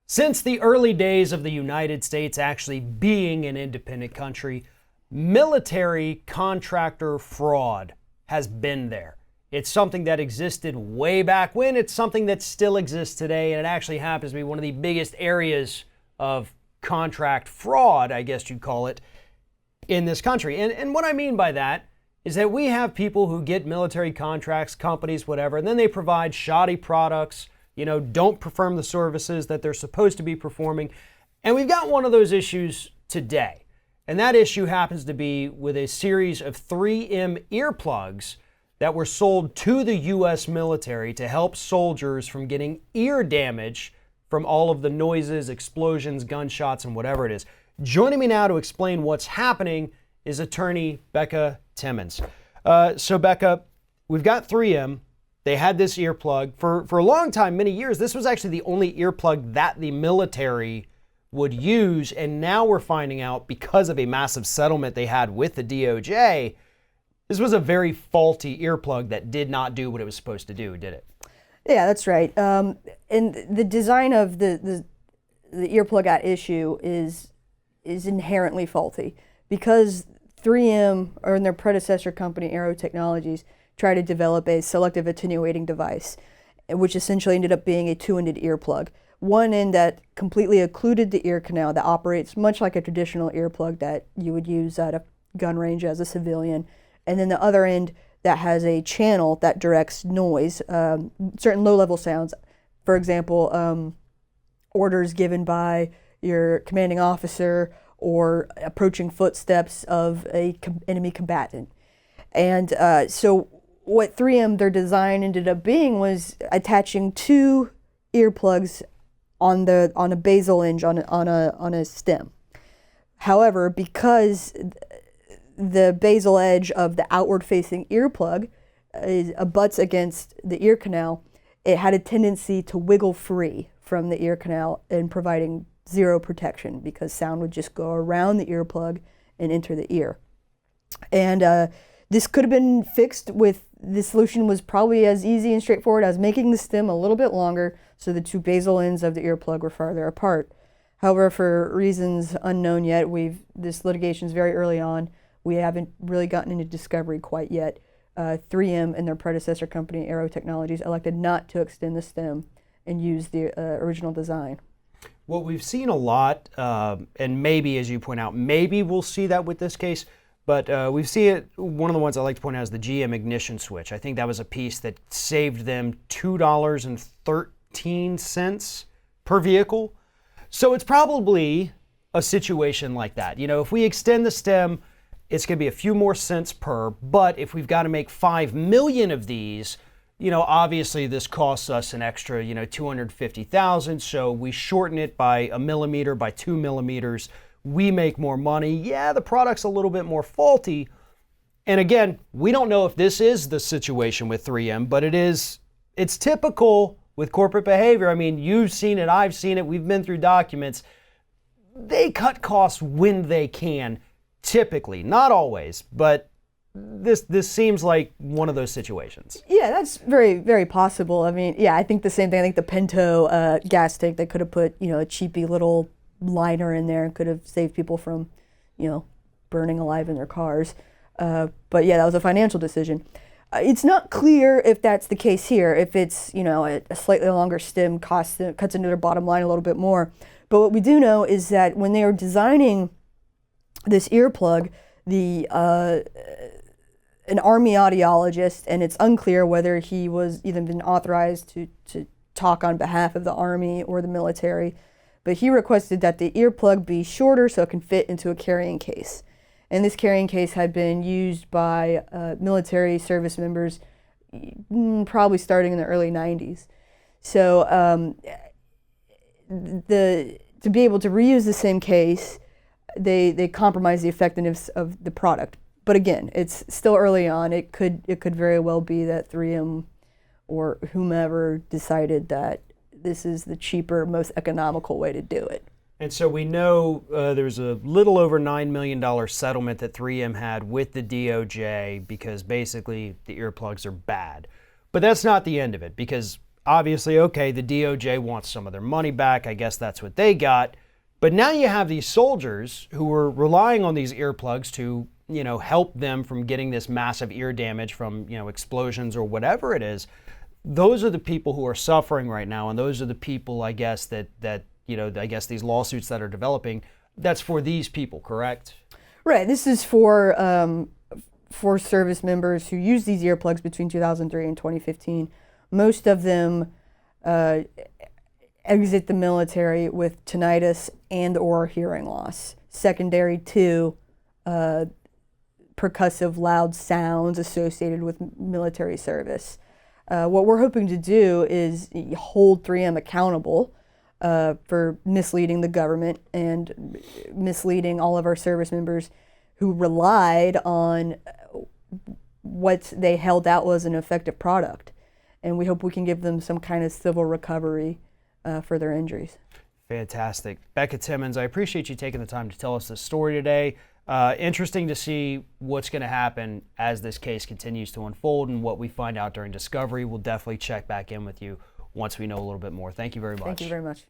Since the early days of the United States actually being an independent country, military contractor fraud has been there. It's something that existed way back when. It's something that still exists today, and it actually happens to be one of the biggest areas of contract fraud, I guess you'd call it, in this country. And what I mean by that is that we have people who get military contracts, companies, whatever, and then they provide shoddy products, don't perform the services that they're supposed to be performing. And we've got one of those issues today. And that issue happens to be with a series of 3M earplugs that were sold to the U.S. military to help soldiers from getting ear damage from all of the noises, explosions, gunshots, and whatever it is. Joining me now to explain what's happening is attorney Becca Timmons. So Becca, we've got 3M. They had this earplug. For a long time, many years, this was actually the only earplug that the military would use. And now we're finding out, because of a massive settlement they had with the DOJ, this was a very faulty earplug that did not do what it was supposed to do, did it? Yeah, that's right. And the design of the earplug at issue is inherently faulty because 3M, or in their predecessor company, Aero Technologies, tried to develop a selective attenuating device, which essentially ended up being a two-ended earplug. One end that completely occluded the ear canal that operates much like a traditional earplug that you would use at a gun range as a civilian, and then the other end that has a channel that directs noise, certain low-level sounds. For example, orders given by your commanding officer or approaching footsteps of a enemy combatant. And so what 3M, their design ended up being was attaching two earplugs on a basal hinge on a stem. However, because the basal edge of the outward-facing earplug abuts against the ear canal, it had a tendency to wiggle free from the ear canal and providing zero protection because sound would just go around the earplug and enter the ear. And this could have been fixed with, the solution was probably as easy and straightforward as making the stem a little bit longer so the two basal ends of the earplug were farther apart. However, for reasons unknown yet, this litigation is very early on. We haven't really gotten into discovery quite yet. 3M and their predecessor company, Aero Technologies, elected not to extend the stem and use the original design. What we've seen a lot, and maybe, as you point out, maybe we'll see that with this case, but we've seen it, one of the ones I like to point out is the GM ignition switch. I think that was a piece that saved them $2.13 per vehicle. So it's probably a situation like that. If we extend the stem, it's going to be a few more cents per, but if we've got to make 5 million of these, obviously this costs us an extra, $250,000. So we shorten it by a millimeter, by 2 millimeters. We make more money. Yeah, the product's a little bit more faulty. And again, we don't know if this is the situation with 3M, but it's typical with corporate behavior. I mean, you've seen it, I've seen it, we've been through documents. They cut costs when they can. Typically, not always, but this seems like one of those situations. Yeah, that's very, very possible. I mean, yeah, I think the same thing. I think the Pinto gas tank, they could have put, a cheapy little liner in there and could have saved people from, burning alive in their cars. But yeah, that was a financial decision. It's not clear if that's the case here, if it's, a slightly longer stem cuts into their bottom line a little bit more. But what we do know is that when they are designing this earplug, an Army audiologist, and it's unclear whether he was even been authorized to talk on behalf of the Army or the military, but he requested that the earplug be shorter so it can fit into a carrying case. And this carrying case had been used by military service members probably starting in the early 90s. So to be able to reuse the same case, they compromise the effectiveness of the product. But again, it's still early on. It could very well be that 3M or whomever decided that this is the cheaper, most economical way to do it. And so we know there's a little over $9 million settlement that 3M had with the DOJ because basically the earplugs are bad. But that's not the end of it, because obviously, okay, the DOJ wants some of their money back. I guess that's what they got. But now you have these soldiers who are relying on these earplugs to, help them from getting this massive ear damage from, explosions or whatever it is. Those are the people who are suffering right now, and those are the people, I guess, that I guess these lawsuits that are developing, that's for these people, correct? Right. This is for service members who use these earplugs between 2003 and 2015. Most of them exit the military with tinnitus and or hearing loss, secondary to percussive loud sounds associated with military service. What we're hoping to do is hold 3M accountable for misleading the government and misleading all of our service members who relied on what they held out was an effective product. And we hope we can give them some kind of civil recovery for their injuries. Fantastic. Becca Timmons, I appreciate you taking the time to tell us this story today. Interesting to see what's going to happen as this case continues to unfold and what we find out during discovery. We'll definitely check back in with you once we know a little bit more. Thank you very much. Thank you very much.